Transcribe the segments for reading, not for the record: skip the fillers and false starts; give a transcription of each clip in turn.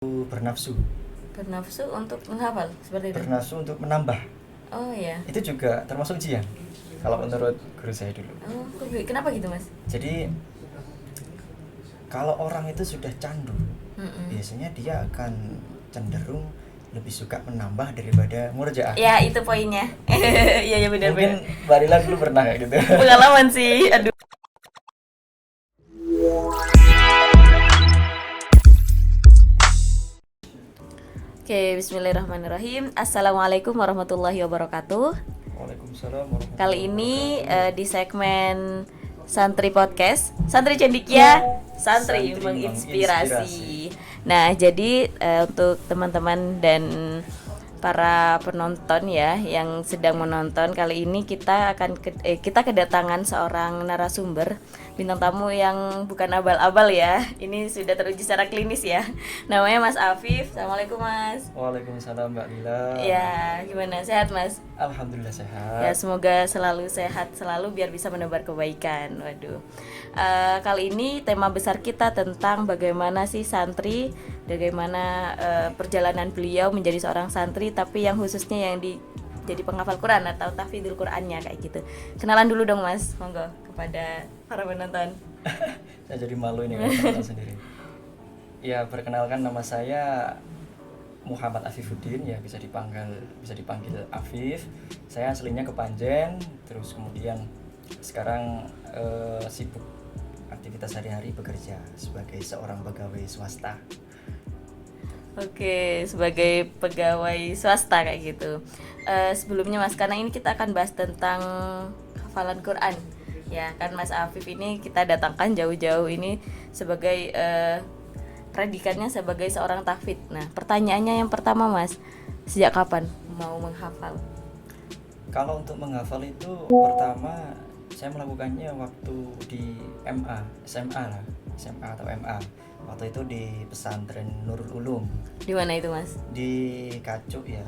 bernafsu Bernafsu untuk menghafal seperti itu. bernafsu untuk menambah. Oh ya. Itu juga termasuk ujian kalau menurut guru saya dulu. Oh, kenapa gitu mas? Jadi kalau orang itu sudah candu, biasanya dia akan cenderung lebih suka menambah daripada murjaah. Ya itu poinnya. Iya ya benar. Mungkin Mbak Lila dulu pernah kayak gitu. Pengalaman sih. Aduh. Oke, bismillahirrahmanirrahim. Assalamualaikum warahmatullahi wabarakatuh. Waalaikumsalam warahmatullahi Kali ini wabarakatuh. di segmen Santri Podcast, Santri Cendikia, Santri Santri menginspirasi. Nah, jadi untuk teman-teman dan para penonton ya yang sedang menonton, kali ini kita akan kita kedatangan seorang narasumber bintang tamu yang bukan abal-abal ya. Ini sudah teruji secara klinis ya. Namanya Mas Afif. Assalamualaikum Mas. Waalaikumsalam Mbak Lila. Ya, gimana? Sehat Mas? Alhamdulillah sehat. Ya, semoga selalu sehat selalu biar bisa menebar kebaikan. Waduh. Kali ini tema besar kita tentang bagaimana sih santri, bagaimana perjalanan beliau menjadi seorang santri, tapi yang khususnya yang jadi penghafal Quran atau tahfidzul Qurannya kayak gitu. Kenalan dulu dong Mas, monggo kepada para penonton. Saya jadi malu ini kalau sendiri. Ya, perkenalkan nama saya Muhammad Afifuddin, ya bisa dipanggil Afif. Saya aslinya Kepanjen, terus kemudian sekarang sibuk aktivitas sehari-hari bekerja sebagai seorang pegawai swasta. Oke, sebagai pegawai swasta kayak gitu. Sebelumnya Mas, karena ini kita akan bahas tentang hafalan Quran. Ya kan Mas Afif ini kita datangkan jauh-jauh ini sebagai predikannya sebagai seorang tahfidz. Nah, pertanyaannya yang pertama Mas, sejak kapan mau menghafal? Kalau untuk menghafal itu pertama saya melakukannya waktu di SMA atau MA. Waktu itu di pesantren Nurul Ulum. Di mana itu Mas? Di Kacuk ya.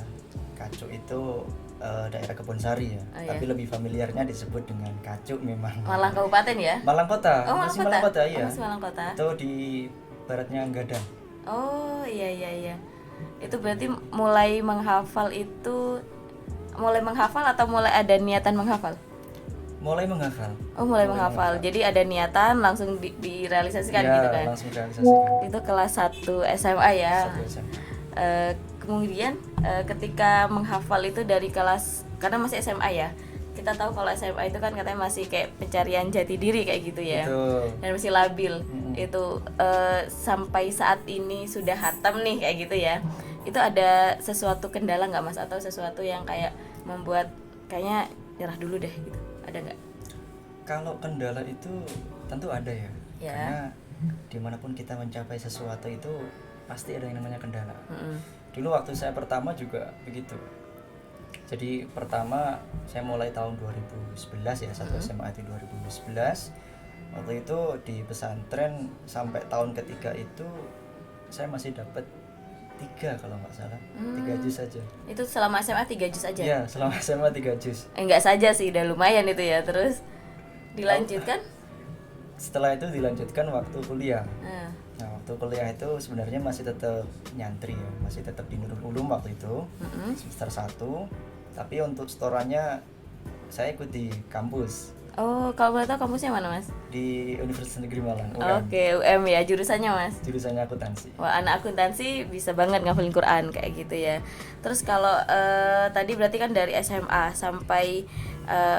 Kacuk itu daerah Kebonsari ya. Oh, tapi iya. lebih familiarnya disebut dengan Kacuk memang. Malang Kabupaten ya? Malang Kota. Oh, Masih Malang Kota iya. Oh, masih Malang Kota. Itu di baratnya Gadang. Oh, iya. Itu berarti mulai menghafal atau mulai ada niatan menghafal? Mulai menghafal. Oh, mulai menghafal. Jadi ada niatan langsung direalisasikan Ya, gitu kan. langsung realisasikan. Itu kelas 1 SMA ya. Satu SMA. Kemudian ketika menghafal itu dari kelas, karena masih SMA ya. Kita tahu kalau SMA itu kan katanya masih kayak pencarian jati diri kayak gitu ya. Betul. Dan masih labil. Itu sampai saat ini sudah hatam nih kayak gitu ya. Itu ada sesuatu kendala nggak Mas, atau sesuatu yang kayak membuat kayaknya nyerah dulu deh gitu? Ada nggak? Kalau kendala itu tentu ada ya. Ya. Karena dimanapun kita mencapai sesuatu itu pasti ada yang namanya kendala. Dulu waktu saya pertama juga begitu. Jadi pertama saya mulai tahun 2011 ya, satu SMA itu 2011. Waktu itu di pesantren sampai tahun ketiga itu saya masih dapat 3 kalau nggak salah, 3 juz saja. Itu selama SMA 3 juz aja? Iya, selama SMA 3 juz. Enggak saja sih, udah lumayan itu ya. Terus dilanjutkan? Setelah itu dilanjutkan waktu kuliah. Nah, Nah, waktu kuliah itu sebenarnya masih tetap nyantri ya, masih tetap di Nurul Ulum waktu itu, semester 1. Tapi untuk setorannya saya ikut di kampus, oh, kalau boleh tahu kampusnya mana Mas? di Universitas Negeri Malang, UM. Oke, UM ya, jurusannya Mas? Jurusannya akuntansi. Wah, anak akuntansi bisa banget ngafalin Quran kayak gitu ya. Terus kalau tadi berarti kan dari SMA sampai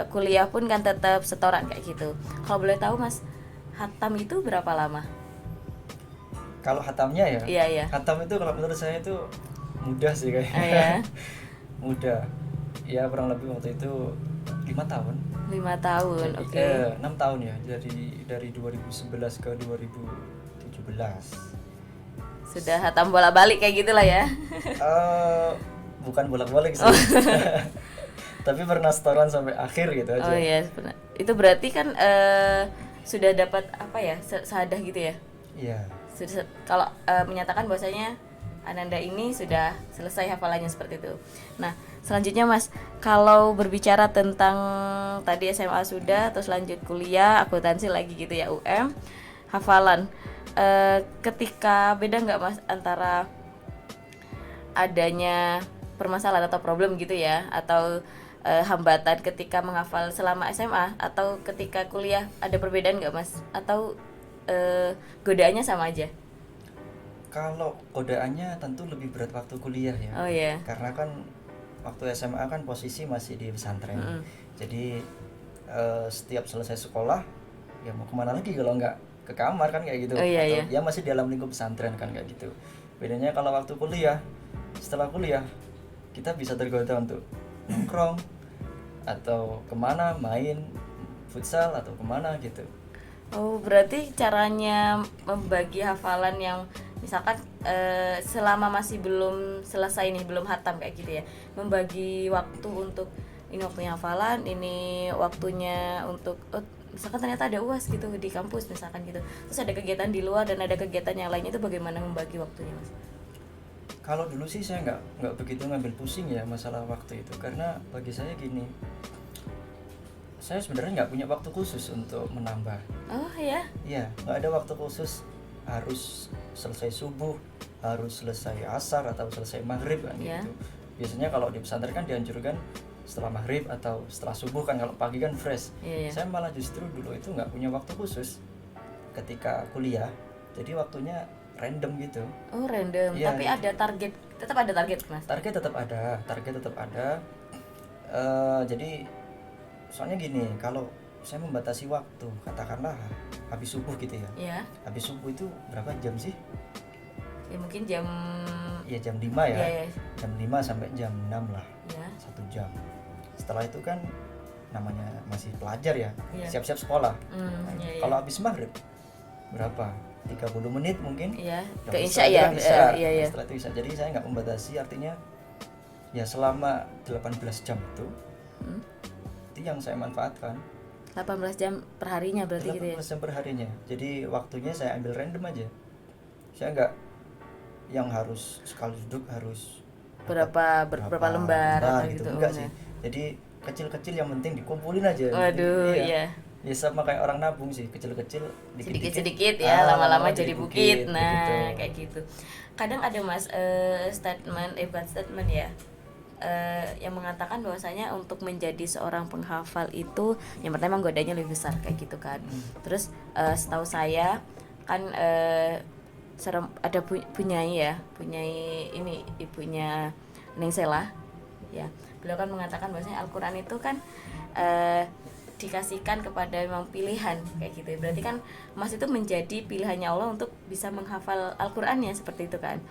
kuliah pun kan tetap setoran kayak gitu. Kalau boleh tahu Mas, hatam itu berapa lama? Kalau hatamnya ya, Iya. hatam itu kalau menurut saya itu mudah sih kayaknya. Oh, ya. Mudah. Ya kurang lebih waktu itu 5 tahun. 5 tahun, oke. 6 tahun ya, dari 2011 ke 2017. Sudah hatam bolak-balik kayak gitulah ya. Bukan bolak-balik sih. Tapi pernah setoran sampai akhir gitu aja. Oh iya, benar. Itu berarti kan sudah dapat apa ya? Syahadah gitu ya. Iya. Sudah kalau menyatakan bahwasanya Ananda ini sudah selesai hafalannya seperti itu. Nah, selanjutnya Mas, kalau berbicara tentang tadi SMA sudah, terus lanjut kuliah, akuntansi lagi gitu ya, UM, hafalan. Ketika beda nggak Mas antara adanya permasalahan atau problem gitu ya, atau hambatan ketika menghafal selama SMA atau ketika kuliah, ada perbedaan nggak Mas? Atau godaannya sama aja? Kalau godaannya tentu lebih berat waktu kuliah ya. Oh iya. Karena kan waktu SMA kan posisi masih di pesantren. Jadi setiap selesai sekolah ya mau kemana lagi kalau nggak ke kamar kan kayak gitu. Oh iya, Atau iya. ya masih dalam lingkup pesantren kan kayak gitu. Bedanya kalau waktu kuliah, setelah kuliah kita bisa tergoda untuk nongkrong atau kemana, main futsal atau kemana gitu. Oh, berarti caranya membagi hafalan yang misalkan selama masih belum selesai nih, belum hatam kayak gitu ya. Membagi waktu untuk ini waktunya hafalan, ini waktunya untuk misalkan ternyata ada UAS gitu di kampus misalkan gitu. Terus ada kegiatan di luar dan ada kegiatan yang lainnya, itu bagaimana membagi waktunya, Mas? Kalau dulu sih saya nggak begitu ngambil pusing ya masalah waktu itu, karena bagi saya gini, saya sebenarnya nggak punya waktu khusus untuk menambah. Oh ya? Iya, nggak ada waktu khusus harus selesai subuh, harus selesai asar atau selesai maghrib kan Ya. gitu. Biasanya kalau di pesantren kan dianjurkan setelah maghrib atau setelah subuh kan, kalau pagi kan fresh. Iya, iya. Saya malah justru dulu itu nggak punya waktu khusus ketika kuliah, jadi waktunya random gitu. Oh, random. Iya, Tapi iya. ada target, tetap ada target, Mas. Target tetap ada. Jadi soalnya gini, kalau saya membatasi waktu, katakanlah habis subuh gitu ya. Ya. Habis subuh itu berapa jam sih? Ya mungkin jam Ya jam 5 ya. ya, ya. Jam 5 sampai jam 6 lah. Ya. 1 jam. Setelah itu kan namanya masih pelajar ya. Iya. Siap-siap sekolah. Nah, Iya, iya. kalau habis maghrib berapa? 30 menit mungkin. Iya, Udah ke selesai, Isya ya. kan Isya. Iya, iya. Setelah itu Isya. Jadi saya nggak membatasi, artinya ya selama 18 jam itu itu yang saya manfaatkan. 18 jam per harinya berarti gitu ya. 18 jam per harinya. Jadi waktunya saya ambil random aja. Saya nggak yang harus sekali duduk harus Berapa lembar atau gitu. enggak enggak. sih. Jadi kecil-kecil yang penting dikumpulin aja. Waduh, Iya. iya. Ya sama kayak orang nabung sih, kecil-kecil Sedikit-sedikit ya, lama-lama jadi bukit. Nah, begitu. kayak gitu. Kadang ada Mas bukan statement ya. Yang mengatakan bahwasanya untuk menjadi seorang penghafal itu yang pertama godanya lebih besar kayak gitu kan. Terus setahu saya kan ada punyai ini ibunya Neng Sela ya. Beliau kan mengatakan bahwasanya Al-Qur'an itu kan dikasihkan kepada memang pilihan kayak gitu. Berarti kan Mas itu menjadi pilihannya Allah untuk bisa menghafal Al-Qur'annya seperti itu kan.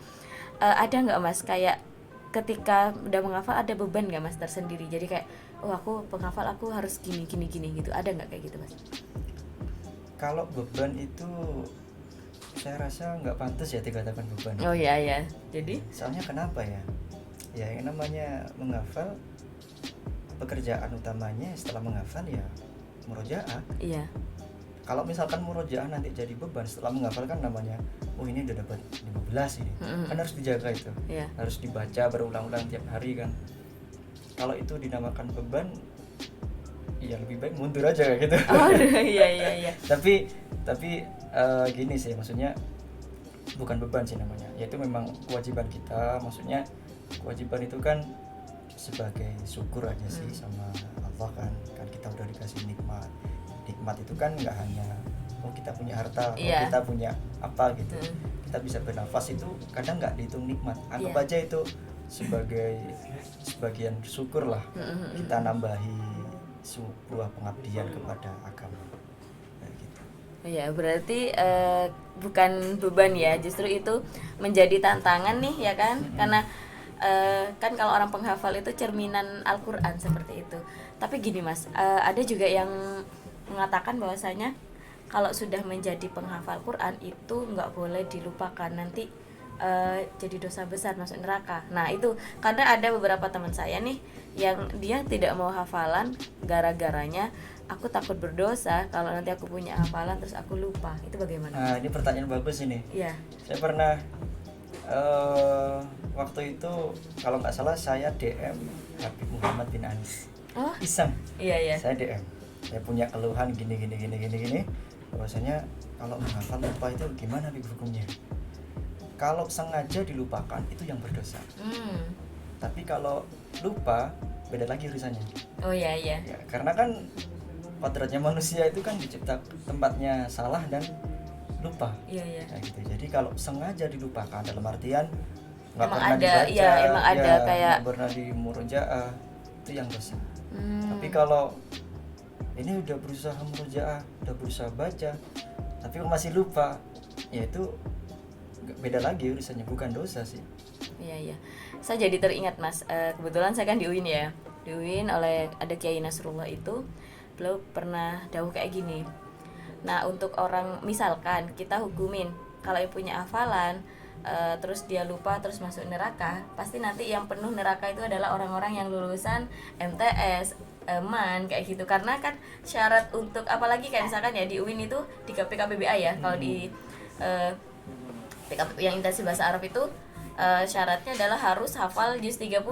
Ada nggak Mas kayak ketika udah menghafal ada beban nggak Mas tersendiri? Jadi kayak oh aku penghafal aku harus gini gitu. Ada nggak kayak gitu Mas? Kalau beban itu saya rasa nggak pantas ya dikatakan beban. Oh iya ya. Jadi Soalnya kenapa ya? Ya yang namanya menghafal, pekerjaan utamanya setelah menghafal ya murojaah. iya. Kalau misalkan murojaah nanti jadi beban setelah menghafal kan namanya, oh ini udah dapat 15 ini. Kan harus dijaga itu. Iya. Harus dibaca berulang-ulang tiap hari kan. Kalau itu dinamakan beban, ya lebih baik mundur aja kayak gitu. Oh iya. tapi gini sih, maksudnya bukan beban sih namanya, yaitu memang kewajiban kita. Maksudnya kewajiban itu kan sebagai syukur aja sih sama Allah kan kita udah dikasih nikmat itu kan nggak hanya oh kita punya harta, Iya. oh kita punya apa gitu, kita bisa bernafas itu kadang nggak dihitung nikmat, anggap Iya. aja itu sebagai sebagian syukur lah, kita nambahi sebuah pengabdian kepada agama kayak gitu. Ya berarti bukan beban ya, justru itu menjadi tantangan nih ya kan, karena kan kalau orang penghafal itu cerminan Al-Quran seperti itu. Tapi gini Mas, ada juga yang mengatakan bahwasanya kalau sudah menjadi penghafal Quran itu nggak boleh dilupakan, nanti jadi dosa besar, masuk neraka. Nah itu karena ada beberapa teman saya nih yang dia tidak mau hafalan gara-garanya aku takut berdosa kalau nanti aku punya hafalan terus aku lupa. Itu bagaimana? Nah ini pertanyaan bagus ini. Iya. Saya pernah waktu itu kalau nggak salah saya DM Habib Muhammad bin Anis. Oh Iseng. iya. Saya DM. Saya punya keluhan gini. Bahwasanya kalau menghafal lupa itu gimana Habib hukumnya? kalau sengaja dilupakan itu yang berdosa. Tapi kalau lupa beda lagi urusannya. Oh iya. Ya, karena kan kodratnya manusia itu kan dicipta tempatnya salah dan lupa. Iya. Nah, gitu. Jadi kalau sengaja dilupakan dalam artian nggak Emang pernah ada, dibaca, ya, emang ada kayak nggak pernah di murojaah, itu yang dosa. Tapi kalau ini udah berusaha murojaah, udah berusaha baca, tapi masih lupa, ya itu beda lagi urusannya, bukan dosa sih. Iya. Saya jadi teringat Mas, kebetulan saya kan di UIN ya. Di UIN oleh ada Kiai Nasrullah itu, beliau pernah dawuh kayak gini. Nah, untuk orang misalkan kita hukumin kalau yang punya hafalan terus dia lupa terus masuk neraka, pasti nanti yang penuh neraka itu adalah orang-orang yang lulusan MTS, MAN kayak gitu. Karena kan syarat untuk apalagi kayak misalkan ya di UIN itu di PKBBA ya, kalau di PKB yang intensif bahasa Arab itu syaratnya adalah harus hafal juz 30.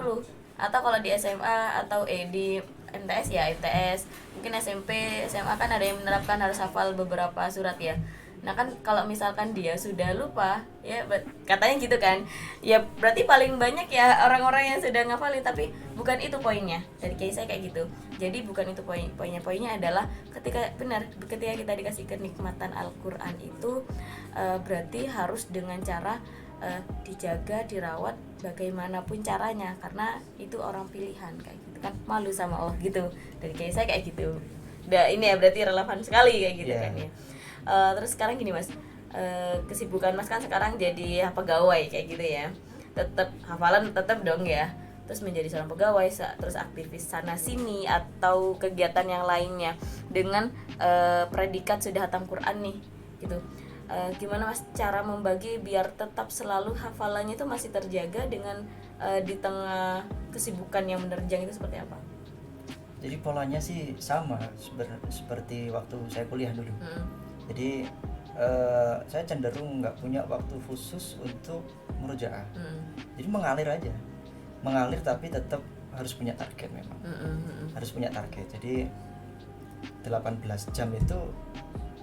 Atau kalau di SMA atau di MTS ya MTS, mungkin SMP, SMA kan ada yang menerapkan harus hafal beberapa surat ya. Nah kan kalau misalkan dia sudah lupa ya, katanya gitu kan, ya berarti paling banyak ya orang-orang yang sudah ngafalin, tapi bukan itu poinnya. Dari kiai saya kayak gitu. Jadi bukan itu poinnya adalah ketika kita dikasih kenikmatan Al-Quran itu berarti harus dengan cara dijaga, dirawat bagaimanapun caranya, karena itu orang pilihan kayak gitu kan, malu sama Allah gitu. Dari kiai saya kayak gitu. Ini ya berarti relevan sekali kayak gitu kan ya. Terus sekarang gini Mas, kesibukan Mas kan sekarang jadi pegawai kayak gitu ya, tetap hafalan tetap dong ya, terus menjadi seorang pegawai, terus aktivis sana sini atau kegiatan yang lainnya dengan predikat sudah hatam Quran nih gitu. Gimana Mas cara membagi biar tetap selalu hafalannya itu masih terjaga dengan di tengah kesibukan yang menerjang itu seperti apa? Jadi polanya sih sama seperti waktu saya kuliah dulu. Jadi saya cenderung nggak punya waktu khusus untuk murojaah. Jadi mengalir tapi tetap harus punya target memang. Harus punya target. Jadi 18 jam itu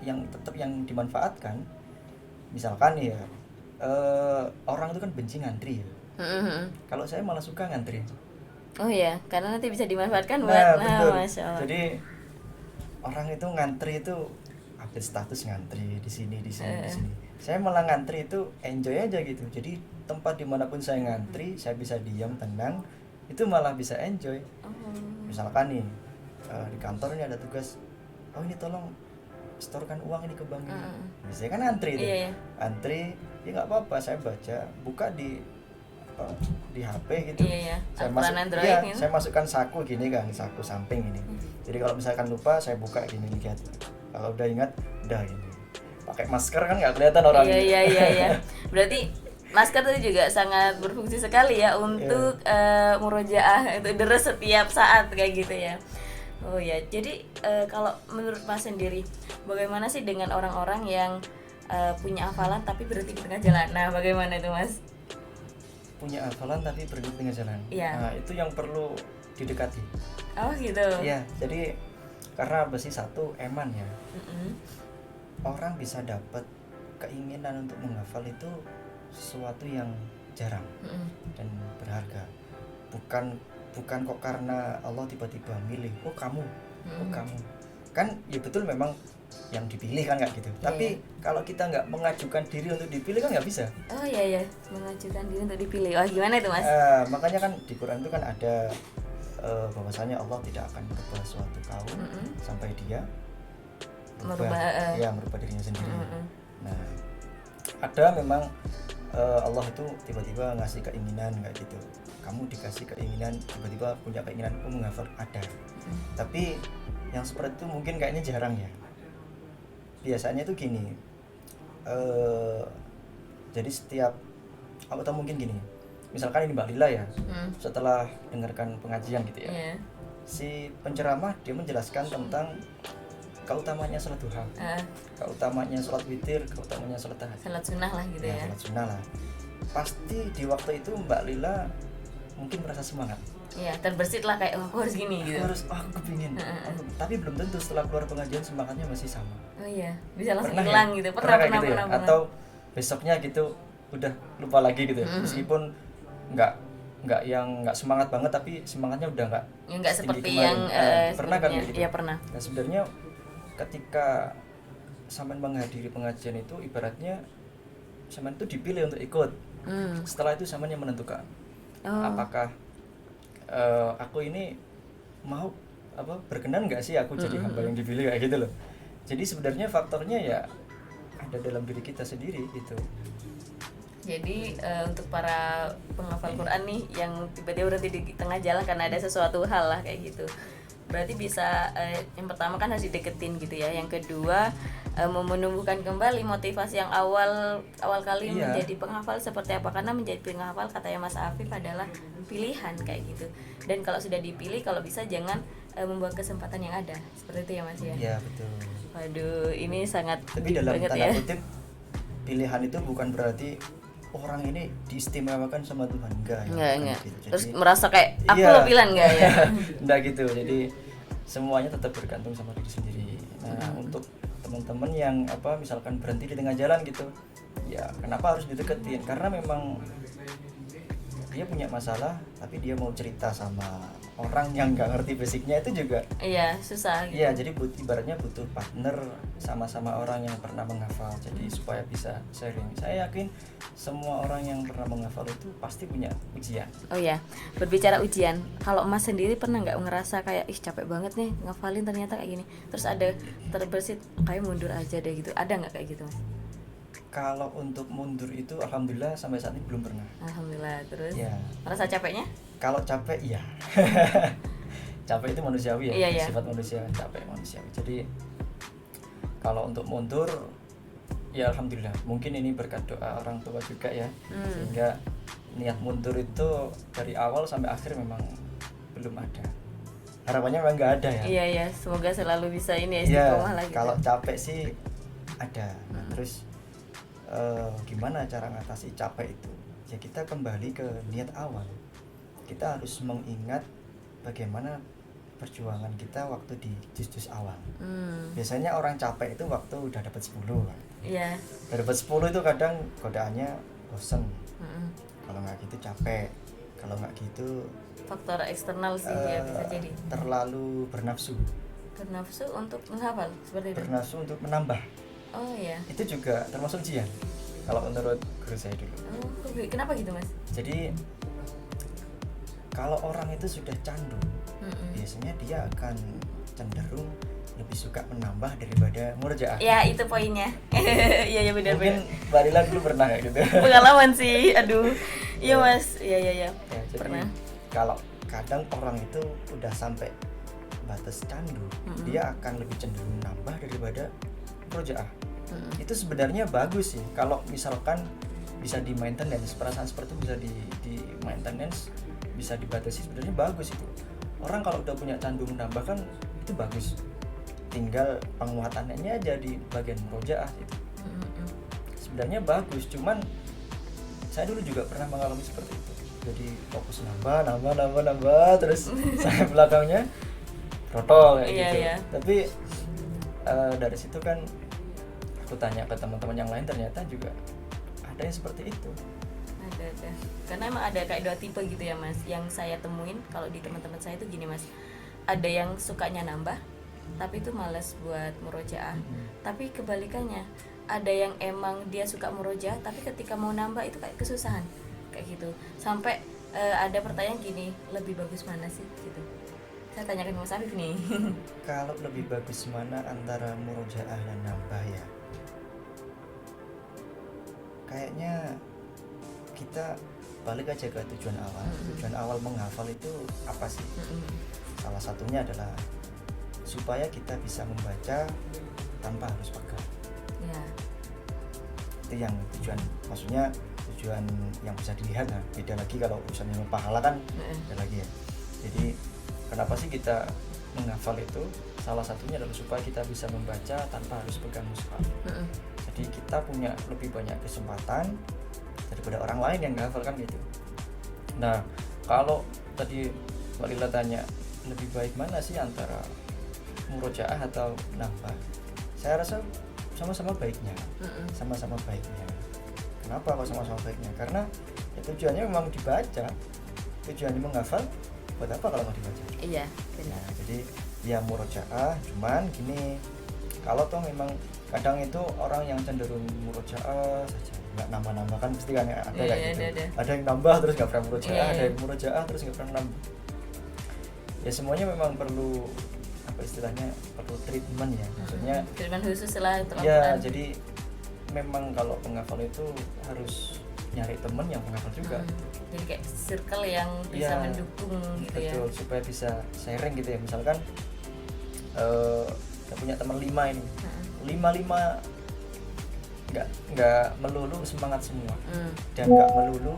yang tetap yang dimanfaatkan. Misalkan ya orang itu kan benci ngantri ya. Kalau saya malah suka ngantri. Oh ya, karena nanti bisa dimanfaatkan buat betul. Masya Allah. Jadi orang itu ngantri itu update status ngantri di sini. Saya malah ngantri itu enjoy aja gitu. Jadi tempat dimanapun saya ngantri, saya bisa diam tenang, itu malah bisa enjoy. Misalkan nih di kantor ini ada tugas, oh ini tolong setorkan uang ini ke bank ini. Saya kan ngantri itu, antri, ya nggak apa-apa, saya baca, buka di HP gitu. Saya masukkan saku gini kan, saku samping ini. Jadi kalau misalkan lupa saya buka gini lihat. Kalau udah ingat udah ini. Pakai masker kan nggak kelihatan orang. Iya. Berarti masker itu juga sangat berfungsi sekali ya untuk murojaah itu deres setiap saat kayak gitu ya. Oh ya, jadi kalau menurut Mas sendiri, bagaimana sih dengan orang-orang yang punya hafalan tapi berhenti di tengah jalan? Nah, bagaimana itu Mas? Punya hafalan tapi berhenti di tengah jalan. Nah, itu yang perlu didekati. Oh gitu. Iya, jadi karena besi satu eman ya. Orang bisa dapat keinginan untuk menghafal itu sesuatu yang jarang dan berharga. Bukan kok karena Allah tiba-tiba milih, oh kamu kan ya betul memang yang dipilih kan nggak gitu. Tapi kalau kita nggak mengajukan diri untuk dipilih kan nggak bisa. Oh iya, mengajukan diri untuk dipilih. Wah gimana itu Mas? Makanya kan di Quran itu kan ada bahwasanya Allah tidak akan merubah suatu kaum sampai dia merubah dirinya sendiri. Nah, ada memang Allah itu tiba-tiba ngasih keinginan kayak gitu. Kamu dikasih keinginan, tiba-tiba punya keinginan menghafal, ada. Tapi yang seperti itu mungkin kayaknya jarang ya. Biasanya itu gini. Jadi setiap atau mungkin gini. Misalkan ini Mbak Lila ya, setelah dengarkan pengajian gitu ya, si penceramah dia menjelaskan tentang keutamanya sholat duha, keutamanya sholat witir, keutamanya sholat tahajud, sholat sunnah lah gitu ya. Sholat sunnah lah. Pasti di waktu itu Mbak Lila mungkin merasa semangat. Iya, terbersit lah kayak aku harus gini gitu. Aku kepingin. Tapi belum tentu setelah keluar pengajian semangatnya masih sama. Oh iya, bisa langsung hilang ya? Gitu. Pernah. Atau besoknya gitu, udah lupa lagi gitu ya. Meskipun nggak semangat banget, tapi semangatnya udah nggak seperti kemarin. yang Pernah kan gitu? Iya pernah. Nah sebenarnya ketika sampean menghadiri pengajian itu ibaratnya sampean itu dipilih untuk ikut. Setelah itu sampean yang menentukan apakah aku ini mau berkenan nggak sih aku jadi hamba yang dipilih kayak gitu loh. Jadi sebenarnya faktornya ya ada dalam diri kita sendiri gitu. Jadi untuk para penghafal Quran nih yang tiba-tiba berhenti di tengah jalan karena ada sesuatu hal lah kayak gitu, berarti bisa yang pertama kan harus dideketin gitu ya. Yang kedua menumbuhkan kembali motivasi yang awal kali menjadi penghafal seperti apa, karena menjadi penghafal katanya Mas Afif adalah pilihan kayak gitu. Dan kalau sudah dipilih, kalau bisa jangan membuang kesempatan yang ada, seperti itu ya Mas ya. Iya betul. Waduh, ini sangat tapi dalam banget tanda ya. kutip pilihan itu bukan berarti orang ini diistimewakan sama Tuhan, enggak ya. Enggak. Gitu. Terus merasa kayak aku iya. lo pilihan enggak ya? Enggak gitu. Jadi semuanya tetap bergantung sama diri sendiri. Nah, untuk teman-teman yang misalkan berhenti di tengah jalan gitu, ya kenapa harus dideketin? Karena memang dia punya masalah, tapi dia mau cerita sama orang yang nggak ngerti basicnya, itu juga iya susah gitu. Iya, jadi ibaratnya butuh partner sama-sama orang yang pernah menghafal, jadi supaya bisa sharing. Saya yakin semua orang yang pernah menghafal itu pasti punya ujian. Oh ya, berbicara ujian, kalau Mas sendiri pernah nggak ngerasa kayak capek banget nih ngafalin ternyata kayak gini, terus ada terbersit kayak mundur aja deh gitu, ada nggak kayak gitu Mas? Kalau untuk mundur itu alhamdulillah sampai saat ini belum pernah. Alhamdulillah. Terus ya. Merasa capeknya? Kalau capek iya. Capek itu manusiawi ya, iya. Sifat manusia, capek manusiawi. Jadi kalau untuk mundur ya alhamdulillah, mungkin ini berkat doa orang tua juga ya. Sehingga niat mundur itu dari awal sampai akhir memang belum ada. Harapannya memang nggak ada ya. Iya, semoga selalu bisa ini istiqomah lagi. Kalau capek sih ada. Nah, terus gimana cara ngatasi capek itu? Ya kita kembali ke niat awal. Kita harus mengingat bagaimana perjuangan kita waktu di juz-juz awal. Biasanya orang capek itu waktu udah dapat 10 kan. Iya. Udah dapat 10 itu kadang godaannya bosen. Kalau nggak gitu capek. Kalau nggak gitu faktor eksternal sih ya bisa jadi. Terlalu bernafsu. Bernafsu untuk menghafal seperti itu. Bernafsu untuk menambah. Oh iya. Itu juga termasuk ujian. Kalau menurut guru saya dulu. Oh, kenapa gitu Mas? Jadi kalau orang itu sudah candu, biasanya dia akan cenderung lebih suka menambah daripada murojaah. Ya itu poinnya. Iya benar. Mungkin Mbak Lila dulu pernah kayak gitu. Pengalaman sih, aduh. Iya Mas, iya. Ya, jadi pernah. Kalau kadang orang itu udah sampai batas candu, dia akan lebih cenderung menambah daripada murojaah. Itu sebenarnya bagus sih kalau misalkan bisa di maintenance, perasaan seperti itu bisa di maintenance, bisa dibatasi, sebenarnya bagus itu. Orang kalau udah punya candu menambah kan itu bagus, tinggal penguatannya aja di bagian murojaah itu. Sebenarnya bagus, cuman saya dulu juga pernah mengalami seperti itu. Jadi fokus nambah terus saya belakangnya protol kayak gitu. Iya. Tapi dari situ kan aku tanya ke teman-teman yang lain, ternyata juga ada yang seperti itu. Ada. Karena emang ada kayak 2 tipe gitu ya Mas. Yang saya temuin kalau di teman-teman saya itu gini Mas. Ada yang sukanya nambah, tapi itu malas buat murojaah. Tapi kebalikannya, ada yang emang dia suka murojaah, tapi ketika mau nambah itu kayak kesusahan. Kayak gitu. Sampai ada pertanyaan gini, lebih bagus mana sih gitu. Saya tanyakan Mas Afif nih. Kalau lebih bagus mana antara murojaah dan nambah ya? Kayaknya kita balik aja ke tujuan awal. Tujuan awal menghafal itu apa sih? Salah satunya adalah supaya kita bisa membaca tanpa harus pegang. Ya. Itu yang tujuan, maksudnya tujuan yang bisa dilihat. Nah, beda lagi kalau urusannya pahala kan beda lagi ya. Jadi kenapa sih kita menghafal itu? Salah satunya adalah supaya kita bisa membaca tanpa harus pegang mushaf. Jadi kita punya lebih banyak kesempatan daripada orang lain yang nggak hafal kan gitu. Nah, kalau tadi Mbak Lila tanya lebih baik mana sih antara murojaah atau nambah, saya rasa sama-sama baiknya. Sama-sama baiknya. Kenapa kok sama-sama baiknya? Karena ya, tujuannya memang dibaca, tujuannya menghafal, buat apa kalau mau dibaca? Iya, benar. Nah, jadi ya murojaah, cuman gini, kalau toh memang kadang itu orang yang cenderung murojaah saja, nggak nambah-nambah kan pasti kan ada kayak gitu. Ada yang nambah terus nggak pernah murojaah, ada yang murojaah terus nggak pernah nambah. Ya semuanya memang perlu apa istilahnya, perlu treatment ya, maksudnya treatment khusus lah untuk ya. Jadi memang kalau penghafal itu harus nyari temen yang penghafal juga. Jadi kayak circle yang bisa ya, mendukung gitu. Betul, ya supaya bisa sharing gitu ya. Misalkan kita punya teman 5 ini, 5 nggak melulu semangat semua, dan nggak melulu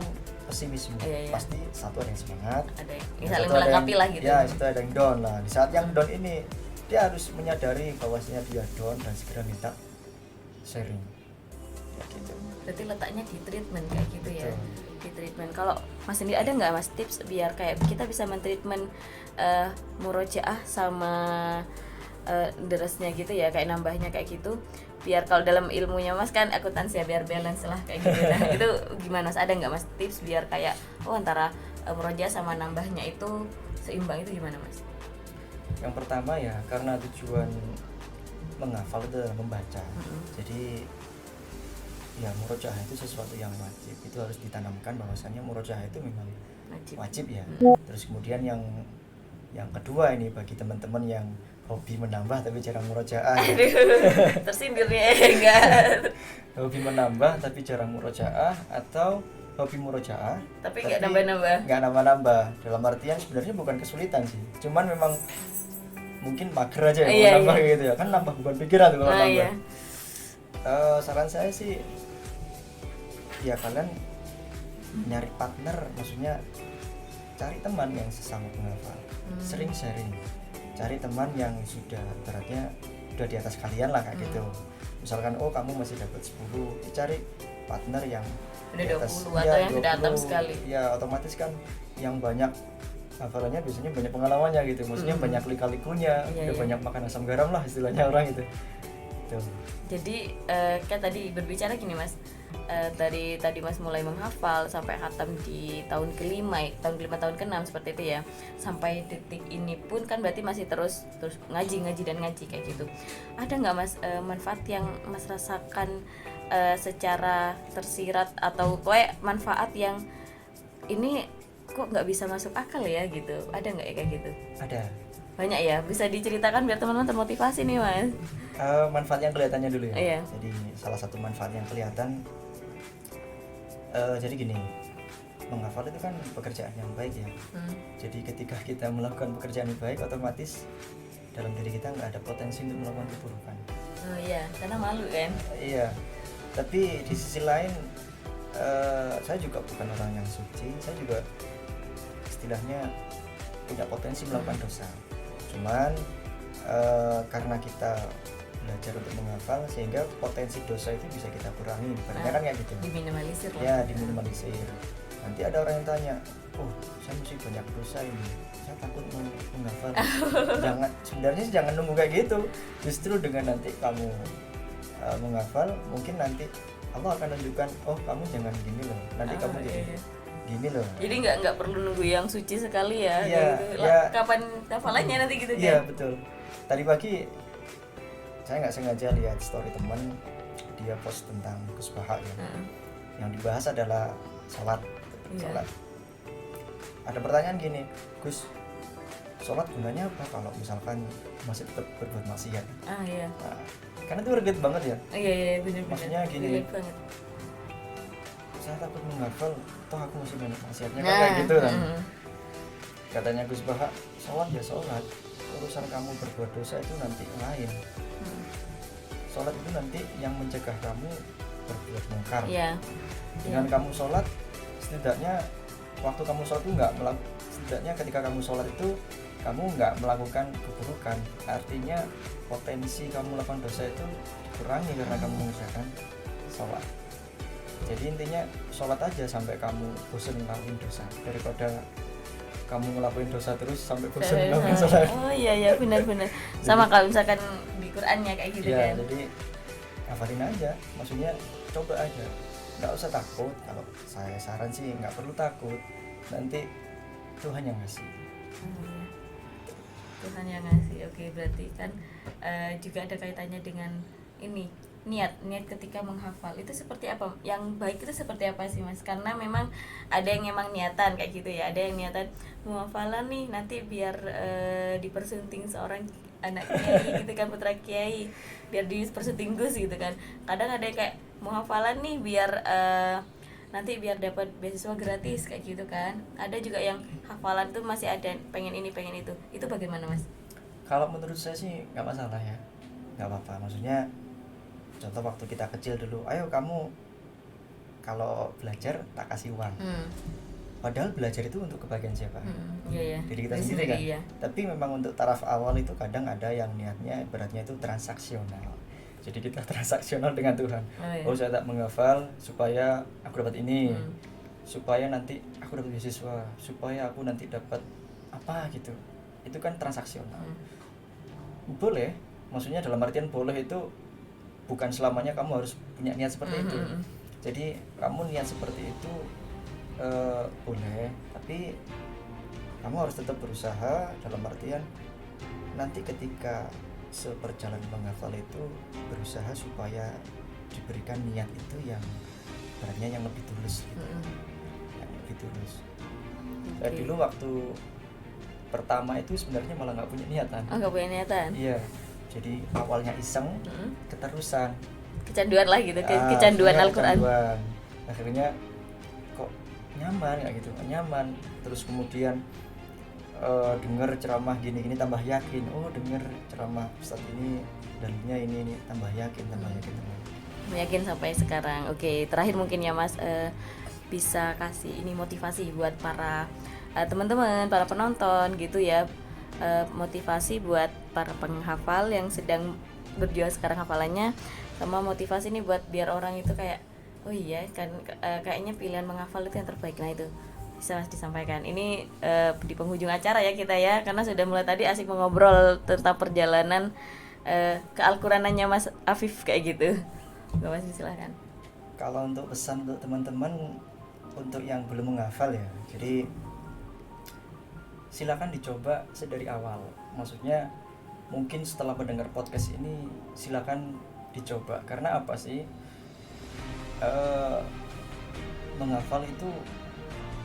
pesimis semua. Pasti satu ada yang semangat, ada yang saling melengkapi lah gitu. Ya, itu ada yang down lah. Di saat yang down ini dia harus menyadari bahwasanya dia down dan segera minta sharing. Ya, gitu. Berarti letaknya di treatment kayak gitu ya. Di treatment. Kalau Mas sendiri ada nggak Mas tips biar kayak kita bisa mentreatment murojaah sama derasnya gitu ya, kayak nambahnya kayak gitu, biar kalau dalam ilmunya Mas kan akuntansi ya, biar balance lah kayak gitu. Nah itu gimana Mas, ada nggak Mas tips biar kayak antara murojaah sama nambahnya itu seimbang, itu gimana Mas? Yang pertama ya, karena tujuan menghafal itu adalah membaca. Jadi ya murojaah itu sesuatu yang wajib, itu harus ditanamkan bahwasannya murojaah itu memang wajib ya. Terus kemudian yang kedua ini, bagi teman-teman yang hobi menambah tapi jarang murojaah. Tersindirnya enggak. Hobi menambah tapi jarang murojaah, atau hobi murojaah tapi nggak nambah-nambah. Dalam artian sebenarnya bukan kesulitan sih, cuman memang mungkin mager aja ya nambah gitu ya, kan nambah beban pikiran tuh kalau nambah. Saran saya sih ya kalian nyari partner, maksudnya cari teman yang sesama penghafal, sering sharing. Cari teman yang sudah ibaratnya udah di atas kalian lah kayak gitu. Misalkan kamu masih dapat 10, cari partner yang udah di atas 20 atau yang sudah atas sekali. Ya otomatis kan yang banyak hafalannya biasanya banyak pengalamannya gitu. Maksudnya banyak lika-likunya, udah banyak makan asam garam lah istilahnya orang itu. Tuh. Jadi kayak tadi berbicara gini Mas, dari tadi Mas mulai menghafal sampai khatam di tahun kelima, tahun ke-6 seperti itu ya, sampai detik ini pun kan berarti masih terus ngaji kayak gitu. Ada nggak Mas manfaat yang Mas rasakan secara tersirat, atau kayak manfaat yang ini kok nggak bisa masuk akal ya gitu? Ada nggak ya kayak gitu? Ada. Banyak ya, bisa diceritakan biar teman-teman termotivasi nih Mas. Manfaat yang kelihatannya dulu ya. Iya. Jadi salah satu manfaat yang kelihatan, jadi gini, menghafal itu kan pekerjaan yang baik ya. Jadi ketika kita melakukan pekerjaan yang baik, otomatis dalam diri kita nggak ada potensi untuk melakukan keburukan. Oh iya, karena malu kan. Iya. Tapi di sisi lain, saya juga bukan orang yang suci. Saya juga istilahnya punya potensi melakukan dosa. Cuman karena kita belajar untuk menghafal, sehingga potensi dosa itu bisa kita kurangi. Ibaratnya kan kayak gitu. Diminimalisir lah. Ya, diminimalisir. Nanti ada orang yang tanya, saya masih banyak dosa ini, saya takut menghafal. Sebenarnya jangan nunggu kayak gitu. Justru dengan nanti kamu menghafal, mungkin nanti Allah akan tunjukkan, kamu jangan gini loh. Nanti kamu jadi gini loh. Jadi nggak perlu nunggu yang suci sekali ya. Iya, gitu. Kapan hafalannya nanti gitu kan? Iya betul. Tadi pagi saya nggak sengaja lihat story teman, dia post tentang Gus Baha ya. Yang dibahas adalah sholat. Ada pertanyaan gini, Gus, sholat gunanya apa kalau misalkan masih tetap berbuat maksiat? Iya. Nah, karena itu relate banget ya. Iya benar. Maksudnya gini, relate banget. Saya takut menghafal, toh aku masih banyak maksiatnya kayak gitu kan. Katanya Gus Baha, sholat ya sholat, urusan kamu berbuat dosa itu nanti lain. Sholat itu nanti yang mencegah kamu berbuat mungkar. Dengan kamu sholat, setidaknya waktu kamu sholat itu setidaknya ketika kamu sholat itu kamu nggak melakukan keburukan. Artinya potensi kamu melakukan dosa itu dikurangi karena kamu mengerjakan sholat. Jadi intinya sholat aja sampai kamu bosan ngelakuin dosa, daripada kamu ngelakuin dosa terus sampai bosan ngelakuin sholat. Oh iya benar. Sama kalau misalkan di Qur'annya kayak gitu ya, kan. Jadi hafalin aja, maksudnya coba aja. nggak usah takut. Kalau saya saran sih nggak perlu takut, nanti Tuhan yang ngasih. Iya. Tuhan yang ngasih. Oke, berarti kan juga ada kaitannya dengan ini niat ketika menghafal itu seperti apa, yang baik itu seperti apa sih Mas? Karena memang ada yang emang niatan kayak gitu ya, ada yang niatan menghafalan nih nanti biar dipersunting seorang anak kiai gitu kan, putra kiai, biar dipersunting Gus gitu kan. Kadang ada yang kayak menghafalan nih biar nanti biar dapat beasiswa gratis kayak gitu kan. Ada juga yang hafalan tuh masih ada pengen ini pengen itu bagaimana Mas? Kalau menurut saya sih nggak masalah ya, nggak apa-apa. Maksudnya contoh waktu kita kecil dulu, ayo kamu kalau belajar tak kasih uang. Padahal belajar itu untuk kebahagiaan siapa? Iya. Diri kita sendiri kan. Iya. Tapi memang untuk taraf awal itu kadang ada yang niatnya beratnya itu transaksional. Jadi kita transaksional dengan Tuhan. Oh saya tak menghafal supaya aku dapat ini, supaya nanti aku dapat beasiswa, supaya aku nanti dapat apa gitu. Itu kan transaksional. Boleh, maksudnya dalam artian boleh itu bukan selamanya kamu harus punya niat seperti itu. Jadi kamu niat seperti itu boleh, tapi kamu harus tetap berusaha, dalam artian nanti ketika seperjalanan menghafal itu berusaha supaya diberikan niat itu yang beratnya yang lebih tulus gitu. Yang lebih tulus. Saya dulu waktu pertama itu sebenarnya malah nggak punya niatan. Nggak punya niatan? Iya. Jadi awalnya iseng, keterusan, kecanduan lah gitu, kecanduan Al-Quran. Akhirnya kok nyaman kayak gitu, nyaman. Terus kemudian dengar ceramah gini-gini tambah yakin. Oh dengar ceramah Ustadz ini dalilnya ini tambah yakin. Yakin sampai sekarang. Oke, terakhir mungkin ya Mas, bisa kasih ini motivasi buat para teman-teman, para penonton gitu ya. Motivasi buat para penghafal yang sedang berjuang sekarang hafalannya, sama motivasi nih buat biar orang itu kayak oh iya kan kayaknya pilihan menghafal itu yang terbaik. Nah itu bisa Mas disampaikan. Ini di penghujung acara ya kita ya, karena sudah mulai tadi asik mengobrol tentang perjalanan ke Al-Quranannya Mas Afif kayak gitu. Gak Mas, silahkan. Kalau untuk pesan untuk teman-teman untuk yang belum menghafal ya, jadi silakan dicoba sedari awal. Maksudnya mungkin setelah mendengar podcast ini silakan dicoba. Karena apa sih, menghafal itu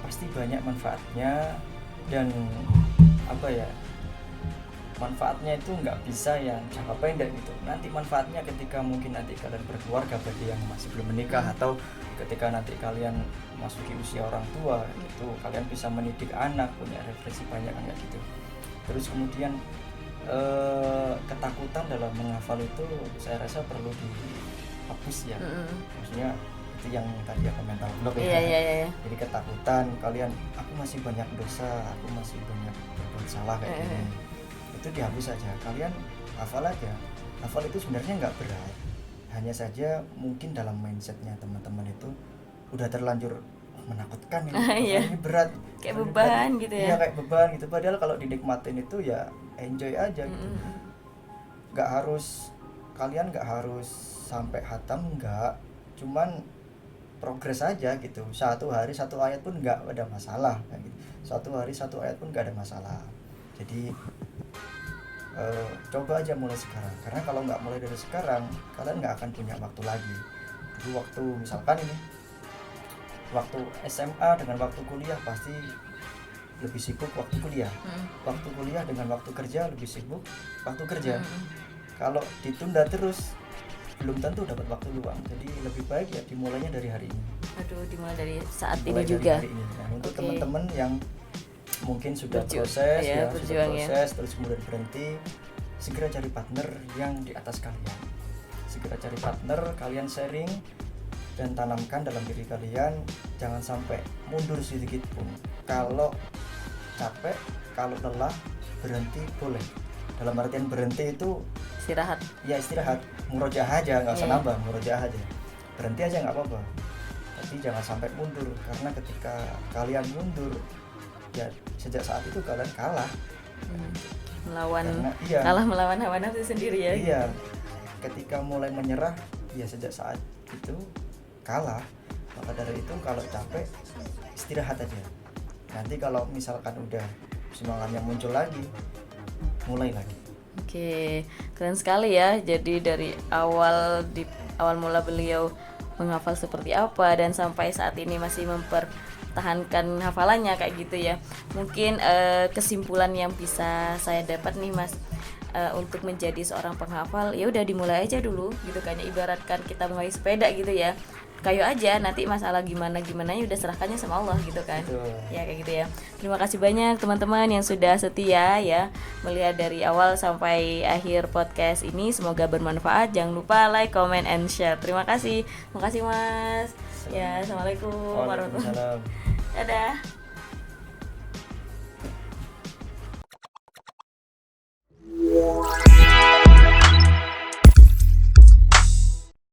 pasti banyak manfaatnya, dan apa ya, manfaatnya itu nggak bisa yang jangka pendek gitu. Nanti manfaatnya ketika mungkin nanti kalian berkeluarga bagi yang masih belum menikah, atau ketika nanti kalian masuki usia orang tua itu kalian bisa mendidik anak, punya refleksi banyak kayak gitu. Terus kemudian ketakutan dalam menghafal itu saya rasa perlu dihapus ya. Maksudnya itu yang tadi apa, mental block ya. Iya. Jadi ketakutan kalian, aku masih banyak dosa, aku masih banyak berbuat salah kayak gini, itu dihapus saja. Kalian hafal aja. Hafal itu sebenarnya nggak berat, hanya saja mungkin dalam mindsetnya teman-teman itu udah terlanjur menakutkan ini, ini berat, kayak beban gitu ya. Iya kayak beban gitu. Padahal kalau dinikmatin itu ya enjoy aja gitu. Kalian nggak harus sampai hatam, nggak, cuman progres aja gitu. Satu hari satu ayat pun nggak ada masalah kayak gitu. Satu hari satu ayat pun nggak ada masalah. Jadi coba aja mulai sekarang, karena kalau nggak mulai dari sekarang kalian nggak akan punya waktu lagi. Jadi waktu misalkan ini waktu SMA dengan waktu kuliah pasti lebih sibuk waktu kuliah. Waktu kuliah dengan waktu kerja lebih sibuk waktu kerja. Kalau ditunda terus belum tentu dapat waktu luang. Jadi lebih baik ya dimulainya dari hari ini. Dimulai dari saat ini juga. Hari ini. Nah, untuk teman-teman yang mungkin sudah proses sudah proses terus kemudian berhenti, segera cari partner yang di atas kalian. Segera cari partner, kalian sharing dan tanamkan dalam diri kalian, jangan sampai mundur sedikit pun. Kalau capek, kalau lelah, berhenti boleh. Dalam artian berhenti itu istirahat. Ya istirahat, murojaah aja, nggak usah nambah, murojaah aja. Berhenti aja nggak apa-apa. Tapi jangan sampai mundur, karena ketika kalian mundur, ya sejak saat itu kalian kalah. Kalah melawan hawa nafsu sendiri ya. Iya. Ketika mulai menyerah, ya sejak saat itu kalah. Maka dari itu kalau capek istirahat aja. Nanti kalau misalkan udah semangatnya muncul lagi, mulai lagi. Oke, keren sekali ya. Jadi dari awal mula beliau menghafal seperti apa dan sampai saat ini masih mempertahankan hafalannya kayak gitu ya. Mungkin kesimpulan yang bisa saya dapat nih Mas, untuk menjadi seorang penghafal ya udah dimulai aja dulu gitu kan. Ibaratkan kita mengayuh sepeda gitu ya. Kayu aja, nanti masalah gimana ya udah serahkannya sama Allah gitu kan. Betul. Ya kayak gitu ya. Terima kasih banyak teman-teman yang sudah setia ya melihat dari awal sampai akhir podcast ini. Semoga bermanfaat. Jangan lupa like, comment, and share. Terima kasih. Terima kasih Mas. Ya, assalamualaikum warahmatullahi wabarakatuh. Waalaikumsalam. Dadah.